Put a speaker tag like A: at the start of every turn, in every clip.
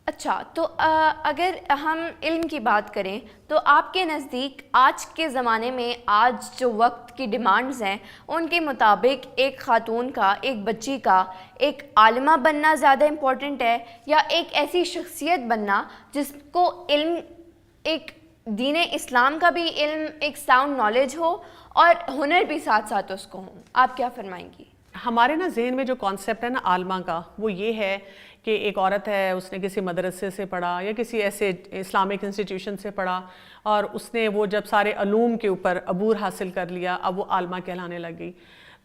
A: اچھا، تو اگر ہم علم کی بات کریں تو آپ کے نزدیک آج کے زمانے میں آج جو وقت کی ڈیمانڈز ہیں ان کے مطابق ایک خاتون کا، ایک بچی کا ایک عالمہ بننا زیادہ امپورٹنٹ ہے، یا ایک ایسی شخصیت بننا جس کو علم، ایک دین اسلام کا بھی علم، ایک ساؤنڈ نالج ہو اور ہنر بھی ساتھ ساتھ اس کو ہوں؟ آپ کیا فرمائیں گی؟
B: ہمارے ذہن میں جو کانسیپٹ ہے عالمہ کا، وہ یہ ہے کہ ایک عورت ہے، اس نے کسی مدرسے سے پڑھا یا کسی ایسے اسلامک انسٹیٹیوشن سے پڑھا، اور اس نے وہ جب سارے علوم کے اوپر عبور حاصل کر لیا، اب وہ عالمہ کہلانے لگ گئی۔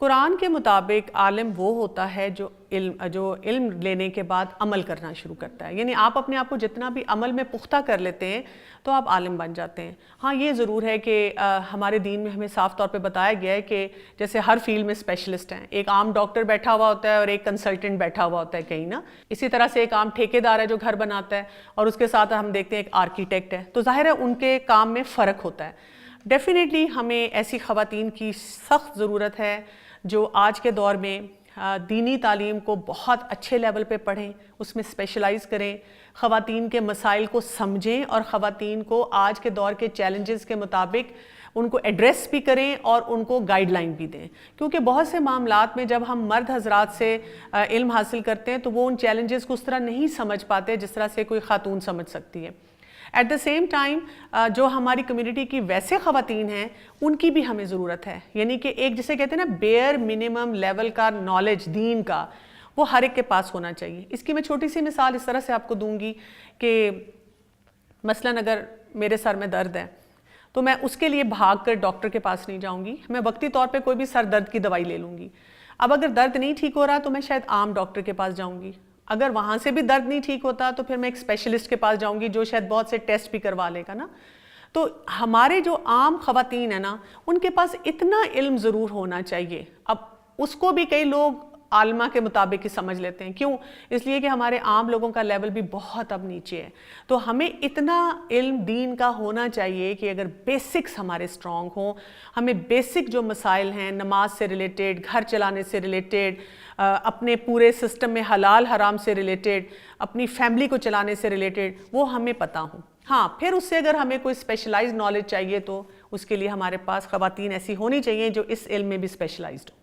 B: قرآن کے مطابق عالم وہ ہوتا ہے جو علم لینے کے بعد عمل کرنا شروع کرتا ہے، یعنی آپ اپنے آپ کو جتنا بھی عمل میں پختہ کر لیتے ہیں تو آپ عالم بن جاتے ہیں۔ ہاں یہ ضرور ہے کہ ہمارے دین میں ہمیں صاف طور پہ بتایا گیا ہے کہ جیسے ہر فیلڈ میں اسپیشلسٹ ہیں، ایک عام ڈاکٹر بیٹھا ہوا ہوتا ہے اور ایک کنسلٹنٹ بیٹھا ہوا ہوتا ہے کہیں نا، اسی طرح سے ایک عام ٹھیکیدار ہے جو گھر بناتا ہے، اور اس کے ساتھ ہم دیکھتے ہیں ایک آرکیٹیکٹ ہے، تو ظاہر ہے ان کے کام میں فرق ہوتا ہے۔ ڈیفینیٹلی ہمیں ایسی خواتین کی سخت ضرورت ہے جو آج کے دور میں دینی تعلیم کو بہت اچھے لیول پہ پڑھیں، اس میں اسپیشلائز کریں، خواتین کے مسائل کو سمجھیں اور خواتین کو آج کے دور کے چیلنجز کے مطابق ان کو ایڈریس بھی کریں اور ان کو گائیڈ لائن بھی دیں، کیونکہ بہت سے معاملات میں جب ہم مرد حضرات سے علم حاصل کرتے ہیں تو وہ ان چیلنجز کو اس طرح نہیں سمجھ پاتے جس طرح سے کوئی خاتون سمجھ سکتی ہے۔ ایٹ دا سیم ٹائم جو ہماری کمیونٹی کی ویسے خواتین ہیں ان کی بھی ہمیں ضرورت ہے، یعنی کہ ایک جسے کہتے ہیں نا بیئر منیمم لیول کا نالج دین کا، وہ ہر ایک کے پاس ہونا چاہیے۔ اس کی میں چھوٹی سی مثال اس طرح سے آپ کو دوں گی کہ مثلاً اگر میرے سر میں درد ہے تو میں اس کے لیے بھاگ کر ڈاکٹر کے پاس نہیں جاؤں گی، میں وقتی طور پہ کوئی بھی سر درد کی دوائی لے لوں گی۔ اب اگر درد نہیں ٹھیک ہو رہا تو میں شاید عام ڈاکٹر کے پاس جاؤں گی، اگر وہاں سے بھی درد نہیں ٹھیک ہوتا تو پھر میں ایک اسپیشلسٹ کے پاس جاؤں گی جو شاید بہت سے ٹیسٹ بھی کروا لے گا نا۔ تو ہمارے جو عام خواتین ہیں نا ان کے پاس اتنا علم ضرور ہونا چاہیے، اب اس کو بھی کئی لوگ عالمہ کے مطابق ہی سمجھ لیتے ہیں، کیوں؟ اس لیے کہ ہمارے عام لوگوں کا لیول بھی بہت اب نیچے ہے، تو ہمیں اتنا علم دین کا ہونا چاہیے کہ اگر بیسکس ہمارے اسٹرانگ ہوں، ہمیں بیسک جو مسائل ہیں نماز سے ریلیٹڈ، گھر چلانے سے ریلیٹڈ، اپنے پورے سسٹم میں حلال حرام سے ریلیٹڈ، اپنی فیملی کو چلانے سے ریلیٹڈ، وہ ہمیں پتہ ہوں۔ ہاں پھر اس سے اگر ہمیں کوئی اسپیشلائزڈ نالج چاہیے تو اس کے لیے ہمارے پاس خواتین ایسی ہونی چاہیے جو اس علم میں بھی اسپیشلائزڈ ہوں۔